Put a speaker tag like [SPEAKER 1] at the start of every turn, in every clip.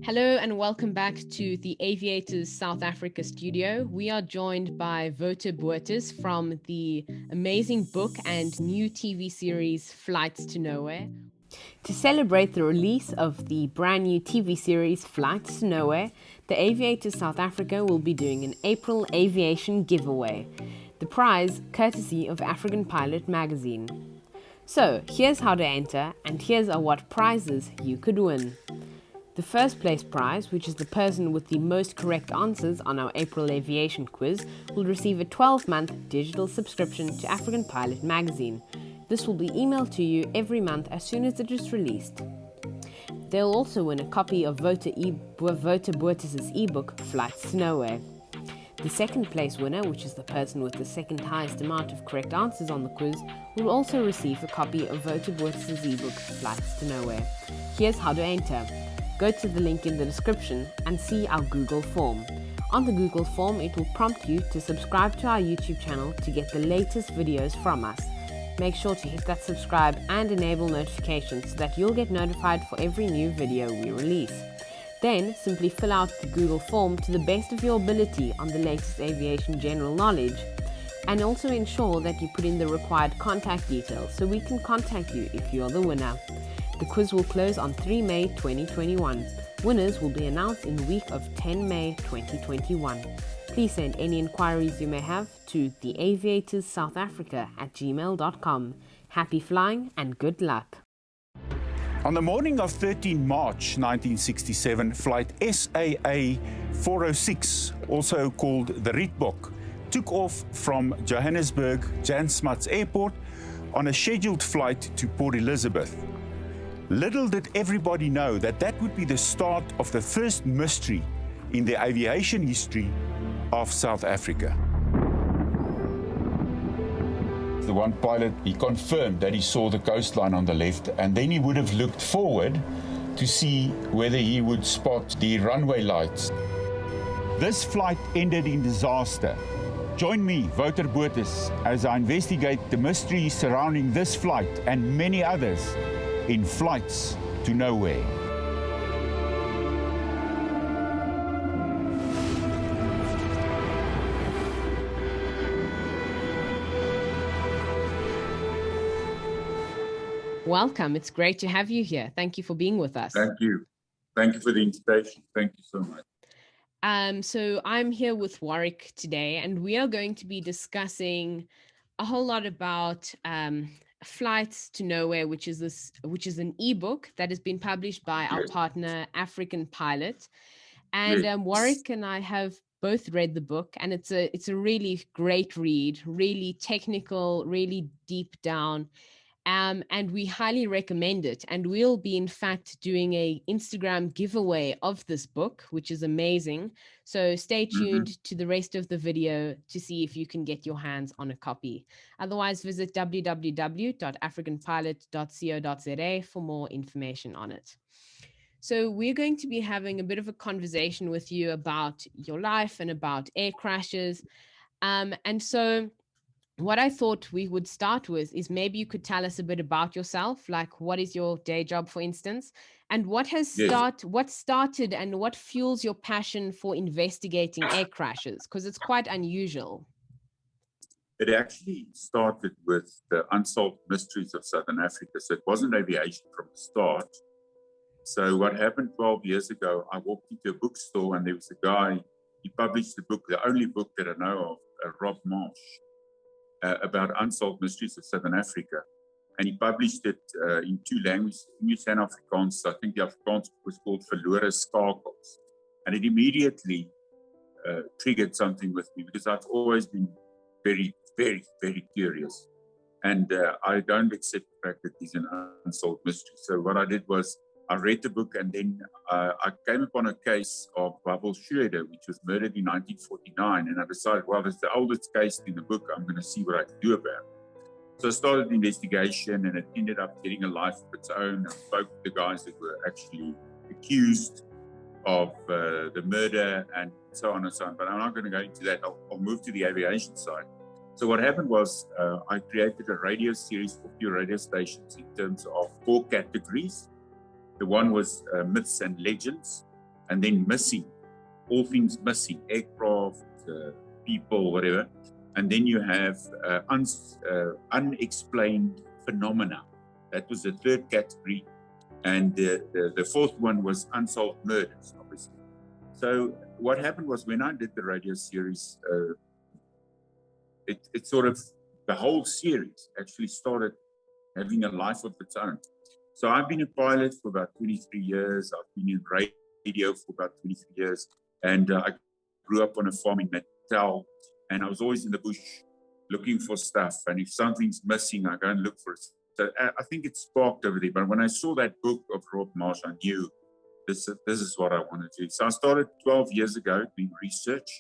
[SPEAKER 1] Hello and welcome back to the Aviators South Africa studio. We are joined by Wouter Botes from the amazing book and new TV series Flights to Nowhere. To celebrate the release of the brand new TV series Flights to Nowhere, the Aviators South Africa will be doing an April aviation giveaway. The prize courtesy of African Pilot magazine. So here's how to enter, and here's what prizes you could win. The first place prize, which is the person with the most correct answers on our April aviation quiz, will receive a 12-month digital subscription to African Pilot magazine. This will be emailed to you every month as soon as it is released. They'll also win a copy of Wouter Botes' ebook, Flights to Nowhere. The second place winner, which is the person with the second highest amount of correct answers on the quiz, will also receive a copy of Wouter Botes' ebook, Flights to Nowhere. Here's how to enter. Go to the link in the description and see our Google form. On the Google form, it will prompt you to subscribe to our YouTube channel to get the latest videos from us. Make sure to hit that subscribe and enable notifications so that you'll get notified for every new video we release. Then, simply fill out the Google form to the best of your ability on the latest aviation general knowledge, and also ensure that you put in the required contact details so we can contact you if you're the winner. The quiz will close on 3 May 2021. Winners will be announced in the week of 10 May 2021. Please send any inquiries you may have to theaviatorsSouthAfrica@gmail.com. Happy flying and good luck.
[SPEAKER 2] On the morning of 13 March 1967, flight SAA 406, also called the Rietbok, took off from Johannesburg Jan Smuts Airport on a scheduled flight to Port Elizabeth. Little did everybody know that that would be the start of the first mystery in the aviation history of South Africa. The one pilot, he confirmed that he saw the coastline on the left, and then he would have looked forward to see whether he would spot the runway lights. This flight ended in disaster. Join me, Wouter Botes, as I investigate the mysteries surrounding this flight and many others in Flights to Nowhere.
[SPEAKER 1] Welcome. It's great to have you here. Thank you for being with us.
[SPEAKER 3] Thank you. Thank you for the invitation. Thank you so much.
[SPEAKER 1] So I'm here with Warwick today, and we are going to be discussing a whole lot about Flights to Nowhere, which is an ebook that has been published by our partner African Pilot. And Warwick and I have both read the book, and it's a really great read, really technical, really deep down. And we highly recommend it. And we'll be, in fact, doing a Instagram giveaway of this book, which is amazing. So stay tuned to the rest of the video to see if you can get your hands on a copy. Otherwise, visit www.africanpilot.co.za for more information on it. So we're going to be having a bit of a conversation with you about your life and about air crashes. And so what I thought we would start with is maybe you could tell us a bit about yourself, like what is your day job, for instance, and what started and what fuels your passion for investigating air crashes, because it's quite unusual.
[SPEAKER 3] It actually started with the unsolved mysteries of Southern Africa. So it wasn't aviation from the start. So what happened 12 years ago, I walked into a bookstore and there was a guy, he published a book, the only book that I know of, Rob Marsh, about unsolved mysteries of Southern Africa. And he published it in 2 languages, English and Afrikaans. I think the Afrikaans was called Verlore Skakels. And it immediately triggered something with me because I've always been very, very, very curious. And I don't accept the fact that it's an unsolved mystery. So what I did was I read the book, and then I came upon a case of Bubble Schroeder, which was murdered in 1949. And I decided, well, it's the oldest case in the book. I'm going to see what I can do about it. So I started the investigation, and it ended up getting a life of its own. I spoke to the guys that were actually accused of the murder and so on and so on. But I'm not going to go into that. I'll move to the aviation side. So what happened was I created a radio series for few radio stations in terms of 4 categories. The one was myths and legends. and then missing, all things missing, aircraft, people, whatever. And then you have unexplained phenomena. That was the third category. And the fourth one was unsolved murders, obviously. So what happened was, when I did the radio series, it sort of, the whole series actually started having a life of its own. So I've been a pilot for about 23 years. I've been in radio for about 23 years. And I grew up on a farm in Natal, and I was always in the bush looking for stuff. And if something's missing, I go and look for it. So I think it sparked over there. But when I saw that book of Rob Marsh, I knew this is what I want to do. So I started 12 years ago doing research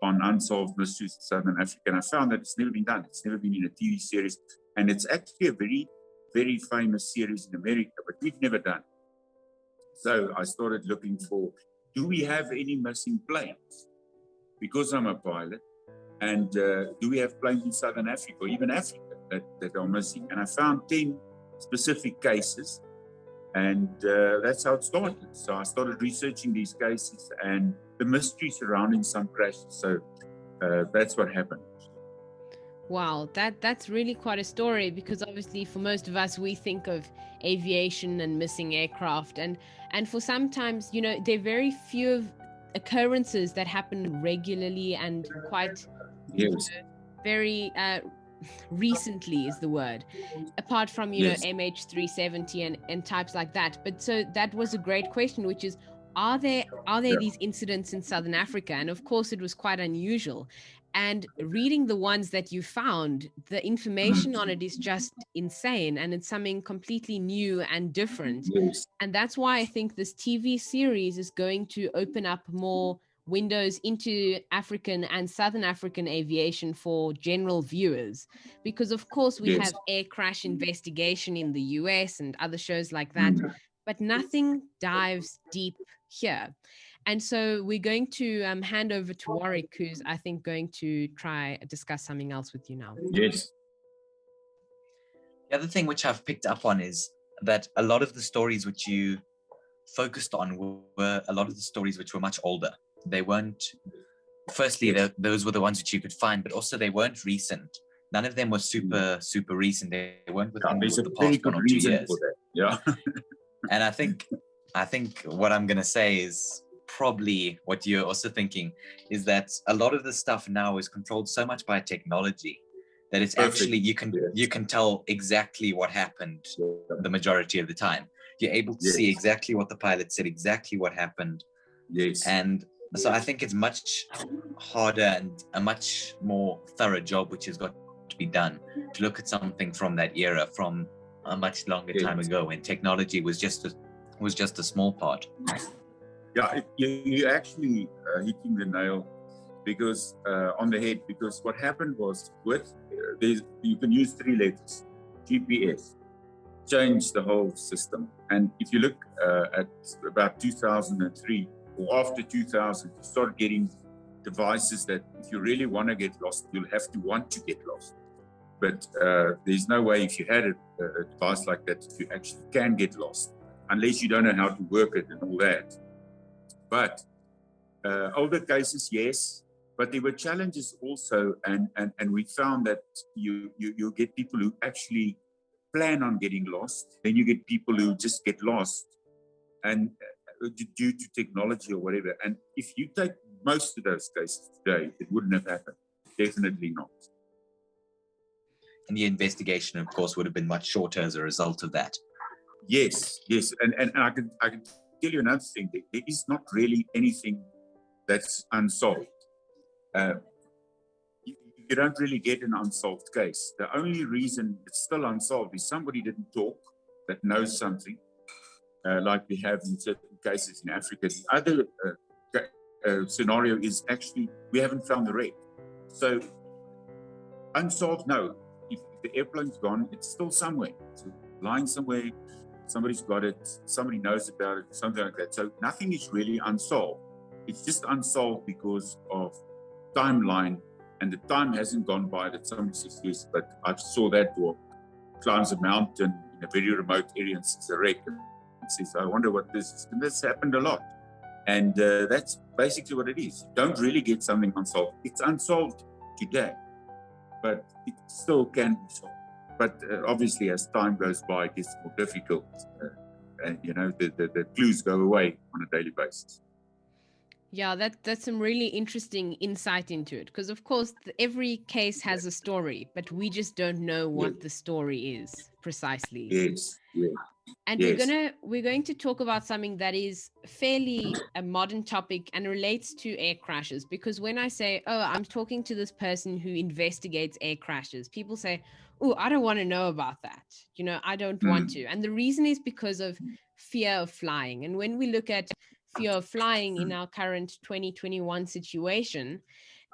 [SPEAKER 3] on unsolved mysteries in Southern Africa. And I found that it's never been done. It's never been in a TV series. And it's actually a very, very famous series in America, but we've never done it. So I started looking for, do we have any missing planes? Because I'm a pilot. And do we have planes in Southern Africa or even Africa that are missing? And I found 10 specific cases. And that's how it started. So I started researching these cases and the mystery surrounding some crashes. So that's what happened.
[SPEAKER 1] Wow, that's really quite a story, because obviously for most of us, we think of aviation and missing aircraft. And for sometimes, you know, there are very few occurrences that happen regularly and quite very recently is the word, apart from, you know, MH370 and types like that. But so that was a great question, which is, are there these incidents in Southern Africa? And of course it was quite unusual. And reading the ones that you found, the information on it is just insane, and it's something completely new and different. And that's why I think this TV series is going to open up more windows into African and Southern African aviation for general viewers, because of course we have air crash investigation in the US and other shows like that, but nothing dives deep here. And so we're going to hand over to Warwick, who's, I think, going to try discuss something else with you now.
[SPEAKER 3] Yes.
[SPEAKER 4] The other thing which I've picked up on is that a lot of the stories which you focused on were a lot of the stories which were much older. They weren't, firstly, those were the ones which you could find, but also they weren't recent. None of them were super recent. They weren't within the past 1 or 2 years.
[SPEAKER 3] Yeah.
[SPEAKER 4] And I think what I'm going to say is probably what you're also thinking, is that a lot of the stuff now is controlled so much by technology that it's actually, you can tell exactly what happened the majority of the time. You're able to see exactly what the pilot said, exactly what happened.
[SPEAKER 3] Yes.
[SPEAKER 4] And so I think it's much harder and a much more thorough job which has got to be done to look at something from that era, from a much longer time ago, when technology was just a small part.
[SPEAKER 3] Yeah, you actually hitting the nail because on the head, because what happened was with you can use 3 letters, GPS, changed the whole system. And if you look at about 2003 or after 2000, you start getting devices that if you really want to get lost, you'll have to want to get lost. But there's no way, if you had a device like that, you actually can get lost, unless you don't know how to work it and all that. But older cases, yes, but there were challenges also, and we found that you get people who actually plan on getting lost, then you get people who just get lost, and due to technology or whatever. And if you take most of those cases today, it wouldn't have happened. Definitely not.
[SPEAKER 4] And the investigation, of course, would have been much shorter as a result of that.
[SPEAKER 3] Yes, and I can tell you another thing. There is not really anything that's unsolved. You don't really get an unsolved case. The only reason it's still unsolved is somebody didn't talk that knows something, like we have in certain cases in Africa. The other scenario is actually we haven't found the wreck. So unsolved, no. If the airplane's gone, it's still somewhere. It's lying somewhere. Somebody's got it. Somebody knows about it. Something like that. So nothing is really unsolved. It's just unsolved because of timeline, and the time hasn't gone by that somebody says, yes, but I saw that, or climbs a mountain in a very remote area and sees a wreck and says, I wonder what this is. And this happened a lot. And that's basically what it is. You don't really get something unsolved. It's unsolved today, but it still can be solved. But obviously, as time goes by, it gets more difficult. And, you know, the clues go away on a daily basis.
[SPEAKER 1] Yeah, that's some really interesting insight into it. Because, of course, every case has a story, but we just don't know what the story is precisely.
[SPEAKER 3] Yes, yes.
[SPEAKER 1] And we're going to talk about something that is fairly a modern topic and relates to air crashes. Because when I say, oh, I'm talking to this person who investigates air crashes, people say, oh, I don't want to know about that. You know, I don't want to. And the reason is because of fear of flying. And when we look at fear of flying in our current 2021 situation,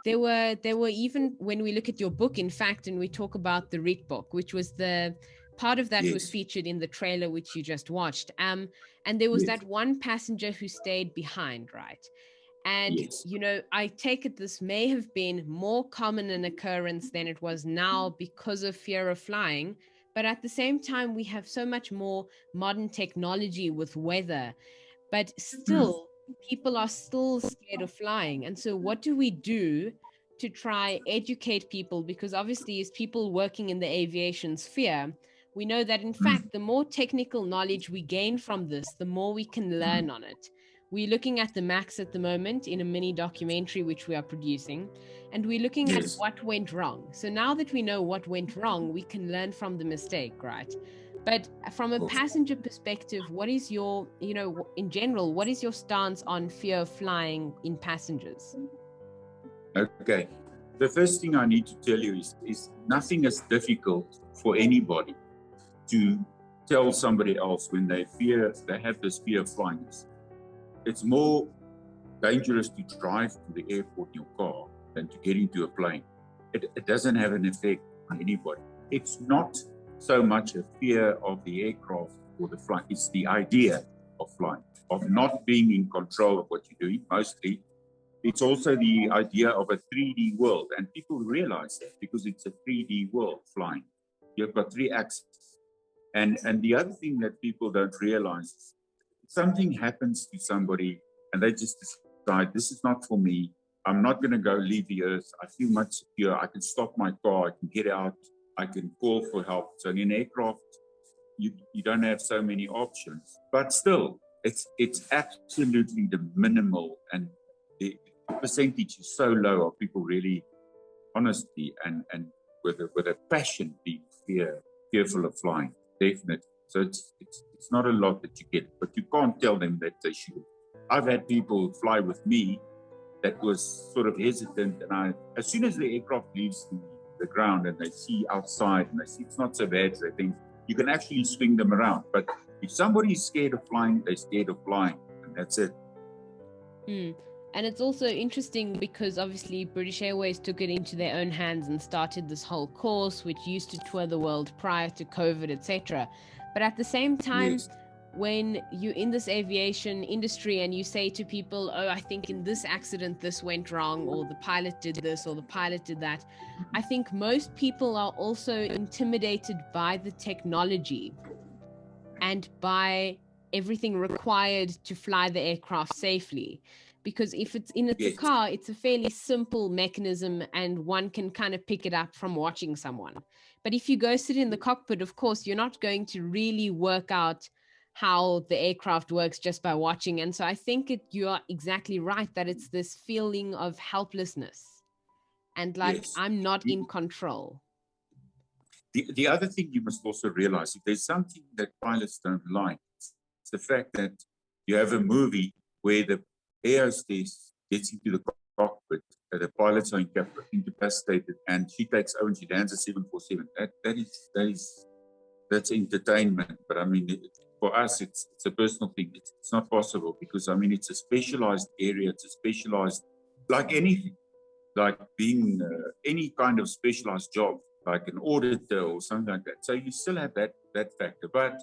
[SPEAKER 1] there were even, when we look at your book, in fact, and we talk about the Rit book, which was the part of that was featured in the trailer which you just watched, and there was that one passenger who stayed behind, right? And you know, I take it this may have been more common an occurrence than it was now because of fear of flying, but at the same time we have so much more modern technology with weather, but still people are still scared of flying. And so what do we do to try educate people? Because obviously as people working in the aviation sphere, we know that in fact the more technical knowledge we gain from this, the more we can learn on it. We're looking at the MAX at the moment in a mini documentary which we are producing, and we're looking at what went wrong. So now that we know what went wrong, we can learn from the mistake, right? But from a passenger perspective, what is your, you know, in general, what is your stance on fear of flying in passengers?
[SPEAKER 3] Okay. The first thing I need to tell you is nothing is difficult for anybody to tell somebody else when they have this fear of flying. It's more dangerous to drive to the airport in your car than to get into a plane. It doesn't have an effect on anybody. It's not so much a fear of the aircraft or the flight. It's the idea of flying, of not being in control of what you're doing, mostly. It's also the idea of a 3D world. And people realize that because it's a 3D world flying. You've got 3 axes. And the other thing that people don't realize is something happens to somebody and they just decide, this is not for me. I'm not going to go leave the earth. I feel much secure. I can stop my car. I can get out. I can call for help. So in an aircraft, you don't have so many options. But still, it's absolutely the minimal, and the percentage is so low of people really, honestly, and with a passion being fearful of flying. Definitely. So it's not a lot that you get, but you can't tell them that they should. I've had people fly with me that was sort of hesitant, and as soon as the aircraft leaves the ground and they see outside and they see it's not so bad, so they think you can actually swing them around. But if somebody is scared of flying, they're scared of flying, and that's it.
[SPEAKER 1] And it's also interesting because obviously British Airways took it into their own hands and started this whole course, which used to tour the world prior to COVID, etc. But at the same time, when you're in this aviation industry and you say to people, oh, I think in this accident, this went wrong, or the pilot did this, or the pilot did that, I think most people are also intimidated by the technology and by everything required to fly the aircraft safely. Because if it's in a car, it's a fairly simple mechanism and one can kind of pick it up from watching someone. But if you go sit in the cockpit, of course, you're not going to really work out how the aircraft works just by watching. And so I think you are exactly right that it's this feeling of helplessness and like, I'm not in control.
[SPEAKER 3] The other thing you must also realize, if there's something that pilots don't like, it's the fact that you have a movie where the air hostess gets into the cockpit, the pilots are incapacitated, and she takes over and she lands a 747. That's entertainment. But I mean, for us, it's a personal thing. It's not possible because I mean, it's a specialized area. It's a specialized, like anything, like being any kind of specialized job, like an auditor or something like that. So you still have that factor, but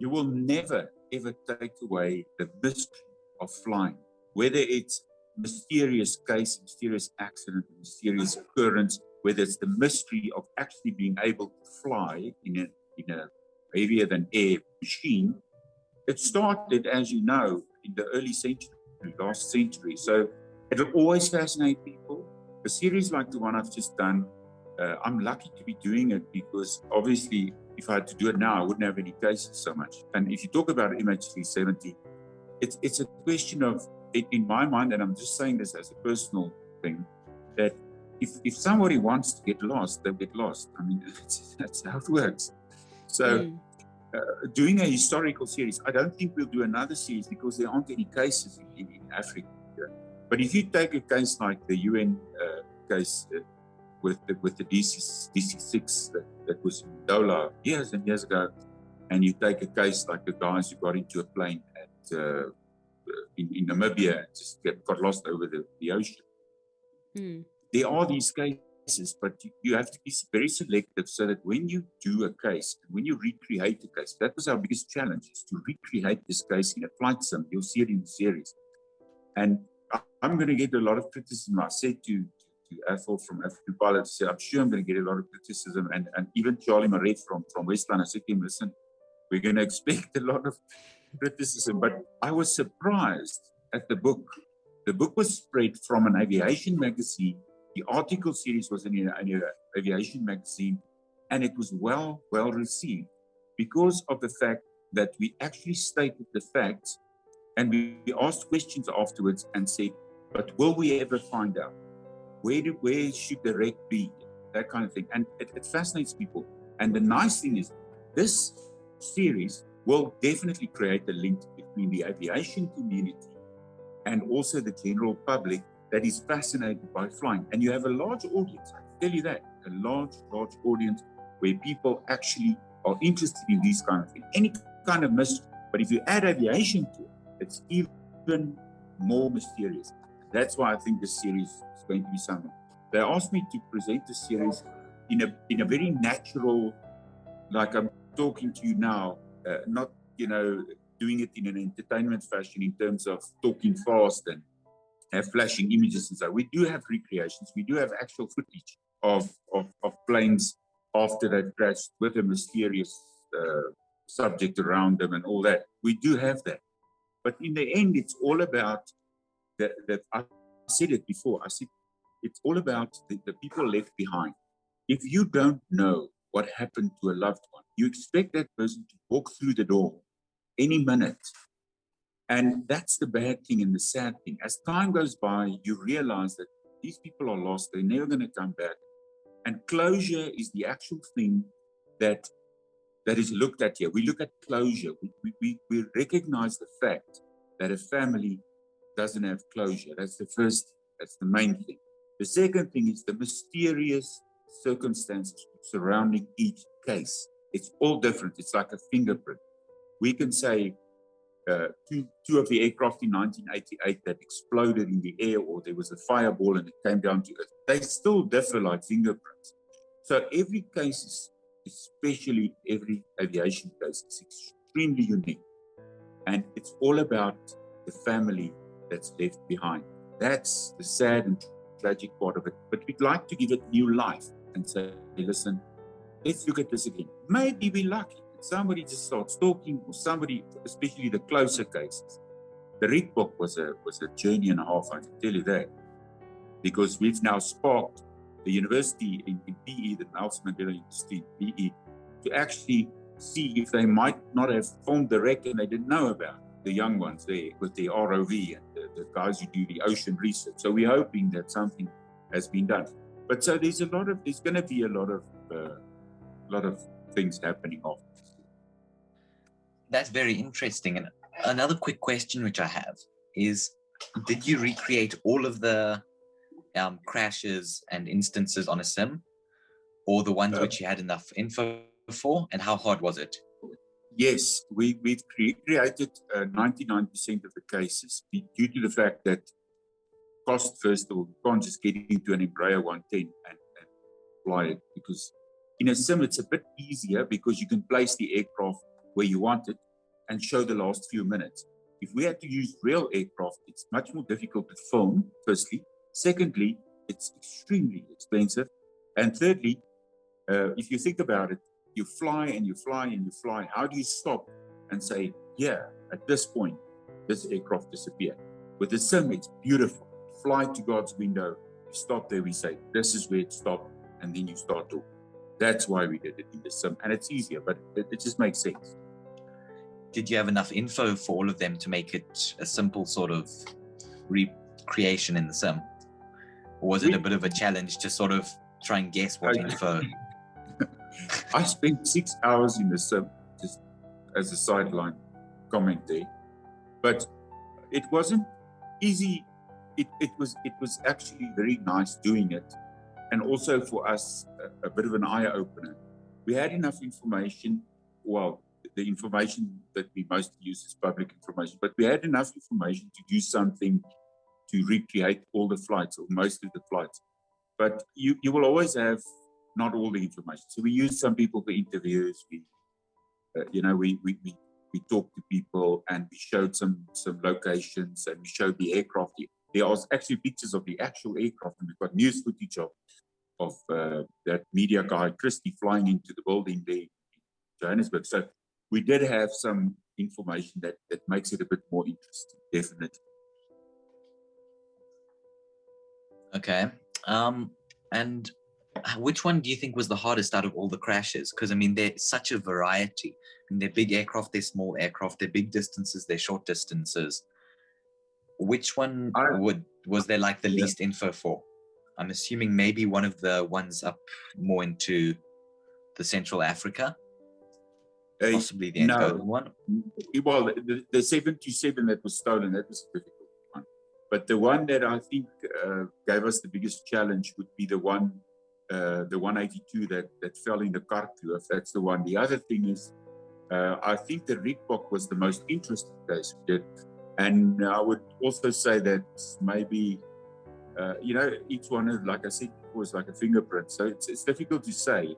[SPEAKER 3] you will never ever take away the mystery of flying. Whether it's mysterious case, mysterious accident, mysterious occurrence, whether it's the mystery of actually being able to fly in a heavier than air machine. It started, as you know, in the early century last century. So it'll always fascinate people. A series like the one I've just done, I'm lucky to be doing it because obviously if I had to do it now, I wouldn't have any cases so much. And if you talk about MH370, it's a question of, in my mind, and I'm just saying this as a personal thing, that if somebody wants to get lost, they'll get lost. I mean, that's how it works. So doing a historical series, I don't think we'll do another series because there aren't any cases in Africa. But if you take a case like the UN case with the DC-6 that was in Dola years and years ago, and you take a case like the guys who got into a plane at in Namibia and just got lost over the ocean. There are these cases, but you have to be very selective so that when you do a case, when you recreate a case, that was our biggest challenge, is to recreate this case in a flight sim. You'll see it in the series. And I'm going to get a lot of criticism. I said to Athol from African Pilots, I'm sure I'm going to get a lot of criticism. And even Charlie Maret from Westland, I said to him, listen, we're going to expect a lot of criticism. But I was surprised at the book. The book was spread from an aviation magazine. The article series was in an aviation magazine, and it was well received because of the fact that we actually stated the facts, and we asked questions afterwards and said, but will we ever find out? Where should the wreck be? That kind of thing. And it fascinates people. And the nice thing is, this series will definitely create a link between the aviation community and also the general public that is fascinated by flying. And you have a large audience, I can tell you that, a large audience where people actually are interested in these kind of things, any kind of mystery. But if you add aviation to it, it's even more mysterious. That's why I think this series is going to be something. They asked me to present the series in a very natural, like I'm talking to you now, not, doing it in an entertainment fashion in terms of talking fast and have flashing images and so. We do have recreations. We do have actual footage of planes after they've crashed with a mysterious subject around them and all that. We do have that. But in the end, it's all about that I said it before. I said it's all about the people left behind. If you don't know what happened to a loved one, you expect that person to walk through the door any minute. And that's the bad thing and the sad thing. As time goes by, you realize that these people are lost. They're never going to come back. And closure is the actual thing that is looked at here. We look at closure. We recognize the fact that a family doesn't have closure. That's the main thing. The second thing is the mysterious circumstances surrounding each case. It's all different. It's like a fingerprint. We can say two of the aircraft in 1988 that exploded in the air, or there was a fireball and it came down to earth. They still differ like fingerprints. So every case, especially every aviation case, is extremely unique. And it's all about the family that's left behind. That's the sad and tragic part of it. But we'd like to give it new life and say, listen, let's look at this again. Maybe we're lucky. Somebody just starts talking, or somebody, especially the closer cases. The Reed book was a journey and a half, I can tell you that, because we've now sparked the university in PE, the Nelson Mandela University in PE, to actually see if they might not have formed the wreck and they didn't know about the young ones there with the ROV and the guys who do the ocean research. So we're hoping that something has been done. But so there's going to be a lot of things happening off.
[SPEAKER 4] That's very interesting. And another quick question which I have is, did you recreate all of the crashes and instances on a sim, or the ones which you had enough info for, and how hard was it?
[SPEAKER 3] Yes, we've recreated 99% of the cases due to the fact that cost, first of all, you can't just get into an Embraer 110 and fly it, because in a sim it's a bit easier because you can place the aircraft where you want it and show the last few minutes. If we had to use real aircraft, it's much more difficult to film, firstly. Secondly, it's extremely expensive. And thirdly, if you think about it, you fly and you fly and you fly. How do you stop and say, yeah, at this point, this aircraft disappeared? With the sim, it's beautiful. Fly to God's window. We stop there. We say, this is where it stopped. And then you start talking. That's why we did it in the sim. And it's easier, but it just makes sense.
[SPEAKER 4] Did you have enough info for all of them to make it a simple sort of recreation in the sim? Or was it a bit of a challenge to sort of try and guess what info?
[SPEAKER 3] I spent 6 hours in the sim, just as a sideline comment there. But it wasn't easy. It was actually very nice doing it. And also for us, a bit of an eye-opener. We had enough information. Well, the information that we mostly use is public information, but we had enough information to do something to recreate all the flights or most of the flights. But you will always have not all the information. So we used some people for interviews. We talked to people and we showed some locations and we showed the aircraft. There are actually pictures of the actual aircraft, and we've got news footage of that media guy, Christie, flying into the building there in Johannesburg. So we did have some information that makes it a bit more interesting, definitely.
[SPEAKER 4] Okay. And which one do you think was the hardest out of all the crashes? Because, I mean, there's such a variety. I mean, they're big aircraft, they're small aircraft, they're big distances, they're short distances. Which one was there like the least info for? I'm assuming maybe one of the ones up more into the Central Africa. Possibly the Angolan one.
[SPEAKER 3] Well, the 727 that was stolen, that was a difficult one. But the one that I think gave us the biggest challenge would be the 182 that fell in the Karkloof. That's the one. The other thing is, I think the Rietbok was the most interesting case we did. And I would also say that maybe, each one, like I said, was like a fingerprint. So it's difficult to say,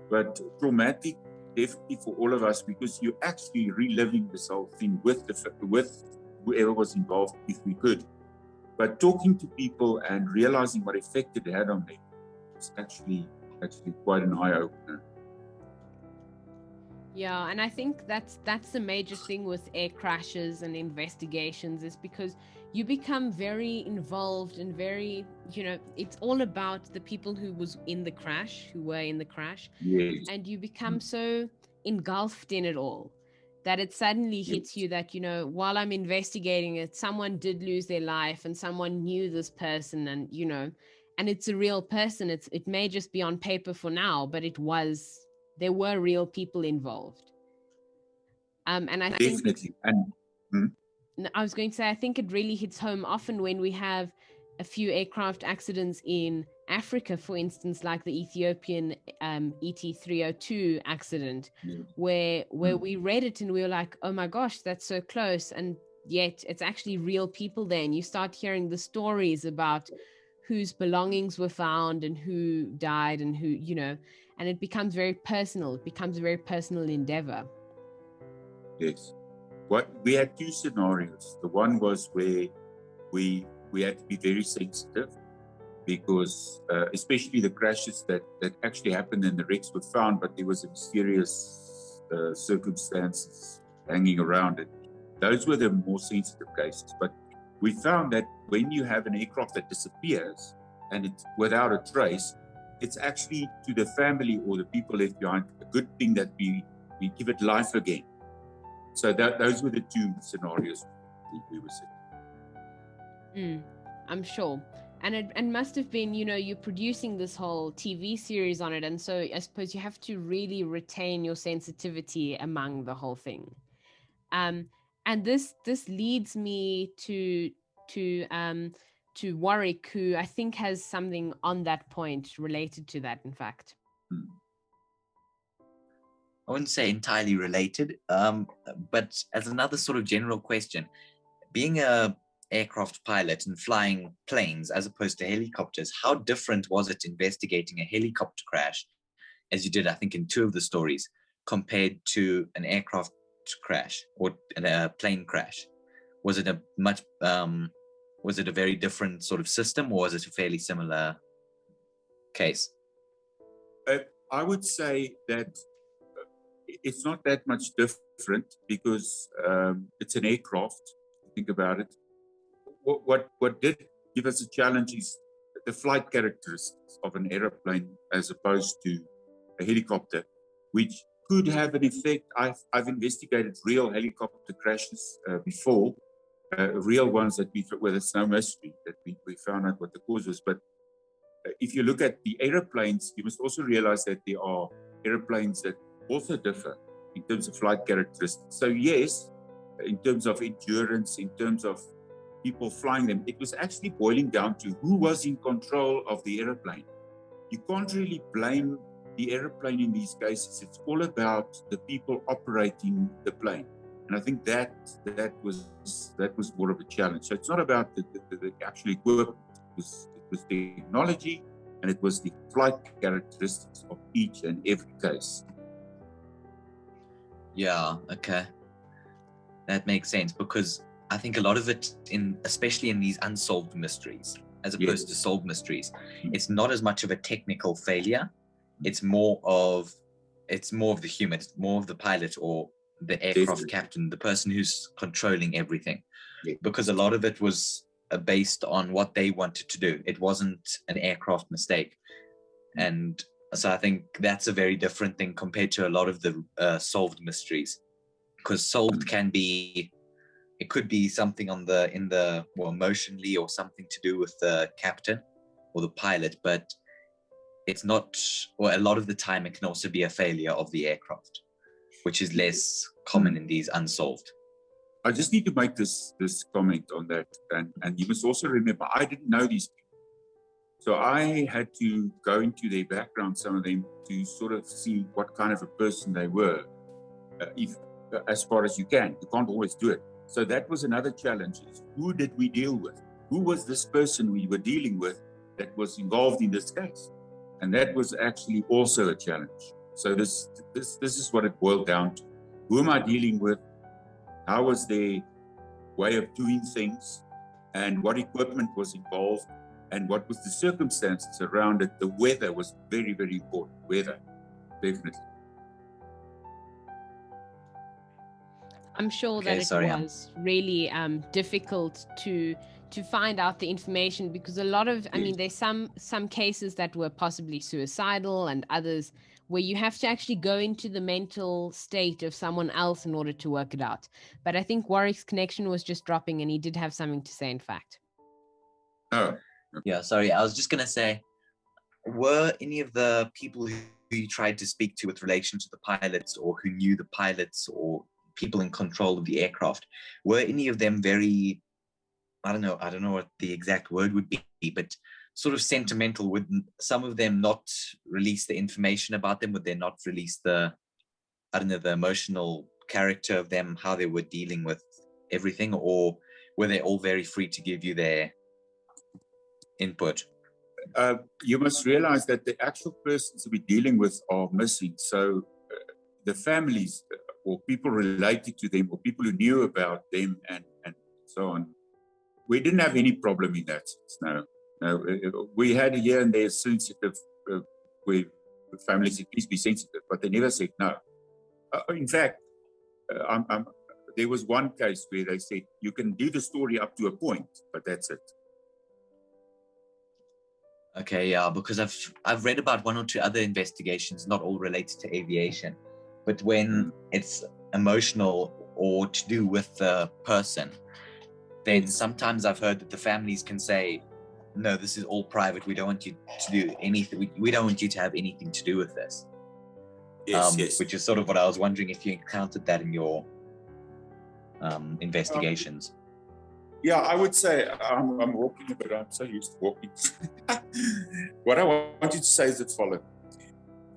[SPEAKER 3] but traumatic definitely for all of us, because you're actually reliving this whole thing with whoever was involved, if we could. But talking to people and realizing what effect it had on them was actually quite an eye-opener.
[SPEAKER 1] Yeah, and I think that's the major thing with air crashes and investigations, is because you become very involved and very, it's all about the people who were in the crash.
[SPEAKER 3] Yes.
[SPEAKER 1] And you become so engulfed in it all that it suddenly hits you that, while I'm investigating it, someone did lose their life and someone knew this person, and, and it's a real person. It may just be on paper for now, but there were real people involved. And I think
[SPEAKER 3] definitely.
[SPEAKER 1] I was going to say, I think it really hits home often when we have a few aircraft accidents in Africa, for instance, like the Ethiopian ET302 accident, where we read it and we were like, oh my gosh, that's so close. And yet it's actually real people there. And you start hearing the stories about whose belongings were found and who died and who, and it becomes very personal. It becomes a very personal endeavor.
[SPEAKER 3] Yes. We had two scenarios. The one was where we had to be very sensitive, because especially the crashes that actually happened and the wrecks were found, but there was a mysterious circumstances hanging around it. Those were the more sensitive cases. But we found that when you have an aircraft that disappears and it's without a trace, it's actually to the family or the people left behind a good thing that we give it life again. So those were the two scenarios we were seeing.
[SPEAKER 1] I'm sure. And it must have been, you're producing this whole TV series on it. And so I suppose you have to really retain your sensitivity among the whole thing. And this leads me to Warwick, who I think has something on that point related to that, in fact.
[SPEAKER 4] I wouldn't say entirely related, but as another sort of general question, being a aircraft pilot and flying planes as opposed to helicopters, how different was it investigating a helicopter crash, as you did, I think, in two of the stories, compared to an aircraft crash or a plane crash? Was it a very different sort of system, or was it a fairly similar case?
[SPEAKER 3] I would say that it's not that much different, because it's an aircraft. Think about it. what did give us a challenge is the flight characteristics of an aeroplane as opposed to a helicopter, which could have an effect. I've investigated real helicopter crashes before, real ones where there's no mystery that we found out what the cause was. But if you look at the aeroplanes, you must also realize that there are aeroplanes that also differ in terms of flight characteristics. So yes, in terms of endurance, in terms of people flying them, it was actually boiling down to who was in control of the aeroplane. You can't really blame the aeroplane in these cases. It's all about the people operating the plane. And I think that was more of a challenge. So it's not about the actual equipment. It was technology, and it was the flight characteristics of each and every case.
[SPEAKER 4] Yeah, okay. That makes sense, because I think a lot of it, especially in these unsolved mysteries, as opposed to solved mysteries, it's not as much of a technical failure. It's more of the human, it's more of the pilot or the aircraft captain, the person who's controlling everything.
[SPEAKER 3] Yeah.
[SPEAKER 4] Because a lot of it was based on what they wanted to do. It wasn't an aircraft mistake. And so I think that's a very different thing compared to a lot of the solved mysteries. Because solved it could be something emotionally, or something to do with the captain or the pilot, but it's not, or a lot of the time it can also be a failure of the aircraft, which is less common in these unsolved.
[SPEAKER 3] I just need to make this comment on that. And you must also remember, I didn't know these people. So I had to go into their background, some of them, to sort of see what kind of a person they were, as far as you can. You can't always do it. So that was another challenge. Is who did we deal with? Who was this person we were dealing with that was involved in this case? And that was actually also a challenge. So this is what it boiled down to. Who am I dealing with? How was their way of doing things? And what equipment was involved? And what was the circumstances around it? The weather was very, very important. Weather, definitely.
[SPEAKER 1] I'm sure that it was really difficult to find out the information, because a lot of, I mean, there's some cases that were possibly suicidal, and others where you have to actually go into the mental state of someone else in order to work it out. But I think Warwick's connection was just dropping, and he did have something to say, in fact.
[SPEAKER 3] Oh.
[SPEAKER 4] Yeah, sorry. I was just going to say, were any of the people who you tried to speak to with relation to the pilots, or who knew the pilots, or people in control of the aircraft, were any of them very, I don't know what the exact word would be, but sort of sentimental? Would some of them not release the information about them? Would they not release the emotional character of them, how they were dealing with everything? Or were they all very free to give you their input?
[SPEAKER 3] You must realize that the actual persons we're dealing with are missing. So the families, or people related to them, or people who knew about them, and so on, we didn't have any problem in that sense. No. We had here and there sensitive, where families said, please be sensitive, but they never said no. In fact, there was one case where they said, you can do the story up to a point, but that's it.
[SPEAKER 4] Okay, yeah, because I've read about one or two other investigations, not all related to aviation, but when it's emotional or to do with the person, then sometimes I've heard that the families can say, no, this is all private. We don't want you to do anything. We don't want you to have anything to do with this.
[SPEAKER 3] Yes.
[SPEAKER 4] Which is sort of what I was wondering, if you encountered that in your investigations.
[SPEAKER 3] Yeah, I would say I'm walking a bit. I'm so used to walking. What I wanted to say is the following.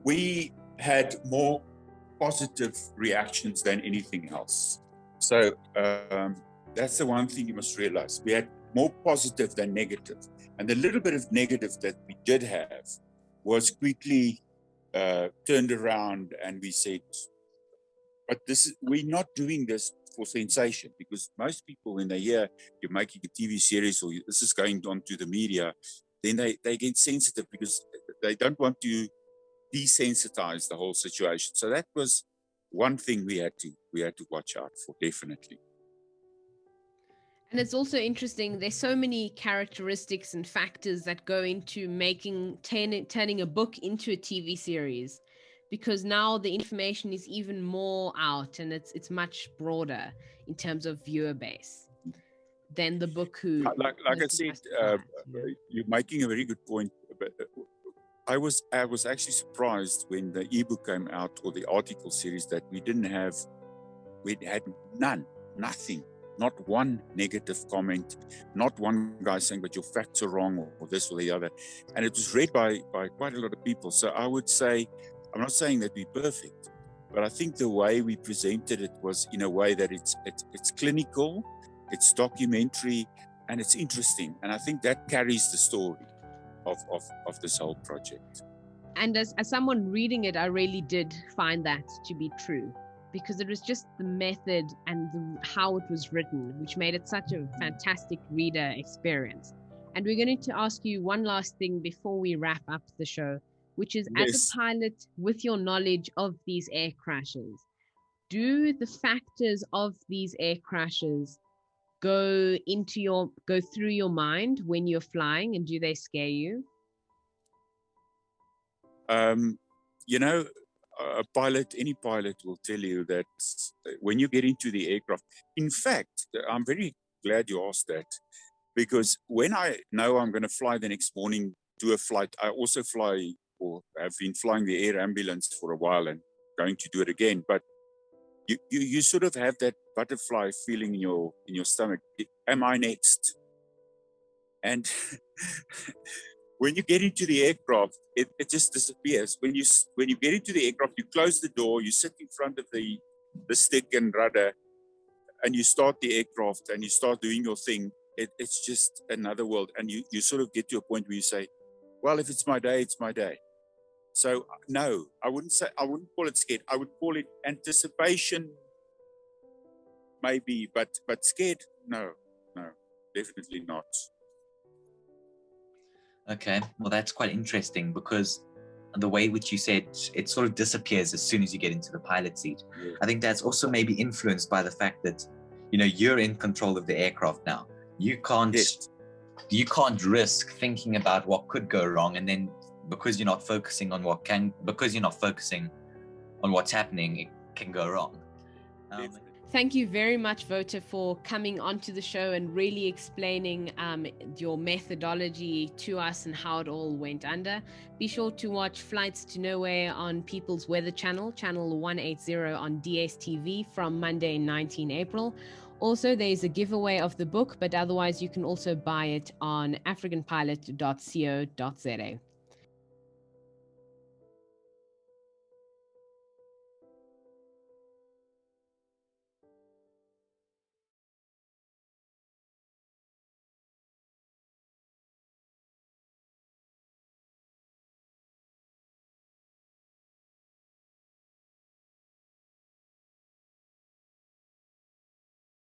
[SPEAKER 3] We had more positive reactions than anything else. So that's the one thing you must realize. We had more positive than negative. And the little bit of negative that we did have was quickly turned around, and we said, but we're not doing this for sensation, because most people, when they hear you're making a TV series or this is going on to the media, then they get sensitive, because they don't want to desensitize the whole situation. So that was one thing we had to watch out for, definitely.
[SPEAKER 1] And it's also interesting, there's so many characteristics and factors that go into turning a book into a TV series, because now the information is even more out and it's much broader in terms of viewer base than the book who
[SPEAKER 2] Like I said, you're making a very good point. But I was actually surprised when the ebook came out, or the article series, that we had nothing, not one negative comment, not one guy saying, but your facts are wrong, or this or the other. And it was read by quite a lot of people. So I would say, I'm not saying that we're perfect, but I think the way we presented it was in a way that it's clinical, it's documentary, and it's interesting. And I think that carries the story of this whole project.
[SPEAKER 1] And as someone reading it, I really did find that to be true, because it was just the method and how it was written, which made it such a fantastic reader experience. And we're going to ask you one last thing before we wrap up the show, which is,
[SPEAKER 2] Yes.
[SPEAKER 1] as a pilot, with your knowledge of these air crashes, do the factors of these air crashes go through your mind when you're flying, and do they scare you?
[SPEAKER 2] Any pilot will tell you that when you get into the aircraft, in fact, I'm very glad you asked that, because when I know I'm going to fly the next morning to a flight, I also fly, or have been flying the air ambulance for a while and going to do it again. But you sort of have that butterfly feeling in your stomach. Am I next? And when you get into the aircraft, it just disappears. When you get into the aircraft, you close the door, you sit in front of the stick and rudder, and you start the aircraft and you start doing your thing. It's just another world. And you sort of get to a point where you say, well, if it's my day, it's my day. So no, I wouldn't call it scared. I would call it anticipation, maybe, but scared, no, definitely not.
[SPEAKER 4] Okay, well, that's quite interesting, because the way which you said it sort of disappears as soon as you get into the pilot seat.
[SPEAKER 2] Yeah.
[SPEAKER 4] I think that's also maybe influenced by the fact that, you're in control of the aircraft now. You can't risk thinking about what could go wrong, and then because you're not focusing on what's happening, it can go wrong.
[SPEAKER 1] Thank you very much, Wouter, for coming onto the show and really explaining your methodology to us and how it all went under. Be sure to watch Flights to Nowhere on People's Weather Channel 180 on DSTV from Monday, 19 April. Also, there's a giveaway of the book, but otherwise you can also buy it on africanpilot.co.za.